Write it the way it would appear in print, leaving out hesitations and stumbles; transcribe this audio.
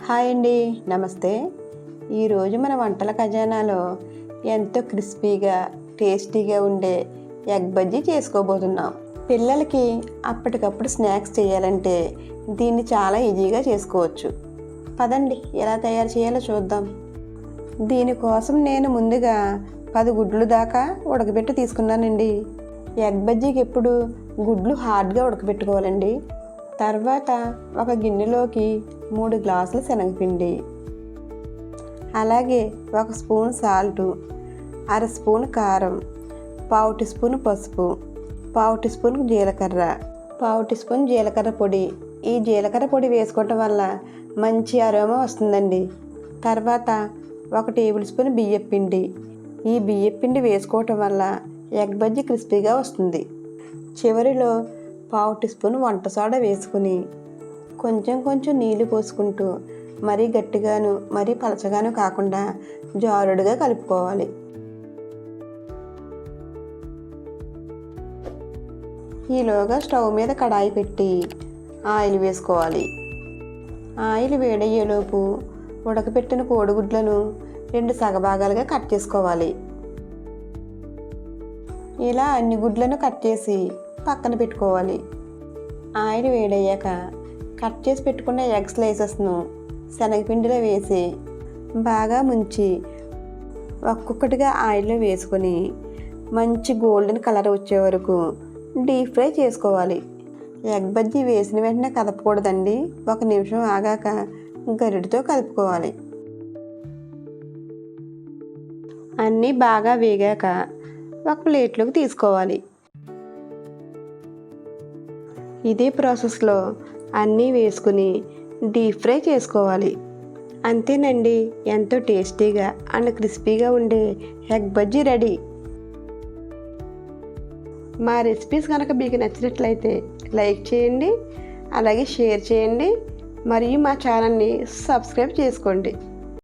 Hi అండి, నమస్తే. ఈరోజు మన వంటల ఖజానాలో ఎంతో క్రిస్పీగా టేస్టీగా ఉండే ఎగ్ బజ్జీ చేసుకోబోతున్నాం. పిల్లలకి అప్పటికప్పుడు స్నాక్స్ చేయాలంటే దీన్ని చాలా ఈజీగా చేసుకోవచ్చు. పదండి ఎలా తయారు చేయాలో చూద్దాం. దీనికోసం నేను ముందుగా 10 గుడ్లు దాకా ఉడకబెట్టి తీసుకున్నానండి. ఎగ్ బజ్జీకి ఎప్పుడు గుడ్లు హార్డ్గా ఉడకబెట్టుకోవాలండి. తర్వాత ఒక గిన్నెలోకి 3 గ్లాసుల శనగపిండి, అలాగే 1 స్పూన్ సాల్టు, 1/2 స్పూన్ కారం, 1/2 టీ స్పూన్ పసుపు, 1/2 టీ స్పూన్ జీలకర్ర, 1/2 టీ స్పూన్ జీలకర్ర పొడి. ఈ జీలకర్ర పొడి వేసుకోవటం వల్ల మంచి అరోమా వస్తుందండి. తర్వాత 1 టేబుల్ స్పూన్ బియ్యం పిండి. ఈ బియ్యం పిండి వేసుకోవటం వల్ల ఎగ్ బజ్జీ క్రిస్పీగా వస్తుంది. చివరిలో 1/2 టీ స్పూన్ వంట సోడా వేసుకుని కొంచెం నీళ్లు పోసుకుంటూ మరీ గట్టిగాను మరీ పలచగాను కాకుండా జారుడుగా కలుపుకోవాలి. ఈలోగా స్టవ్ మీద కడాయి పెట్టి ఆయిల్ వేసుకోవాలి. ఆయిల్ వేడయ్యేలోపు ఉడకపెట్టిన కోడిగుడ్లను 2 సగభాగాలుగా కట్ చేసుకోవాలి. ఇలా అన్ని గుడ్లను కట్ చేసి పక్కన పెట్టుకోవాలి. ఆయిల్ వేడయ్యాక కట్ చేసి పెట్టుకున్న ఎగ్ స్లైసెస్ను శనగపిండిలో వేసి బాగా ముంచి ఒక్కొక్కటిగా ఆయిల్లో వేసుకొని మంచి గోల్డెన్ కలర్ వచ్చే వరకు డీప్ ఫ్రై చేసుకోవాలి. ఎగ్ బజ్జీ వేసిన వెంటనే కదపకూడదండి. 1 నిమిషం ఆగాక గరిటెతో కలుపుకోవాలి. అన్నీ బాగా వేగాక ఒక ప్లేట్లోకి తీసుకోవాలి. ఇదే ప్రాసెస్లో అన్నీ వేసుకుని డీప్ ఫ్రై చేసుకోవాలి. అంతేనండి, ఎంతో టేస్టీగా అండ్ క్రిస్పీగా ఉండే ఎగ్ బజ్జీ రెడీ. మా రెసిపీస్ కనుక మీకు నచ్చినట్లయితే లైక్ చేయండి, అలాగే షేర్ చేయండి, మరియు మా ఛానల్ని సబ్స్క్రైబ్ చేసుకోండి.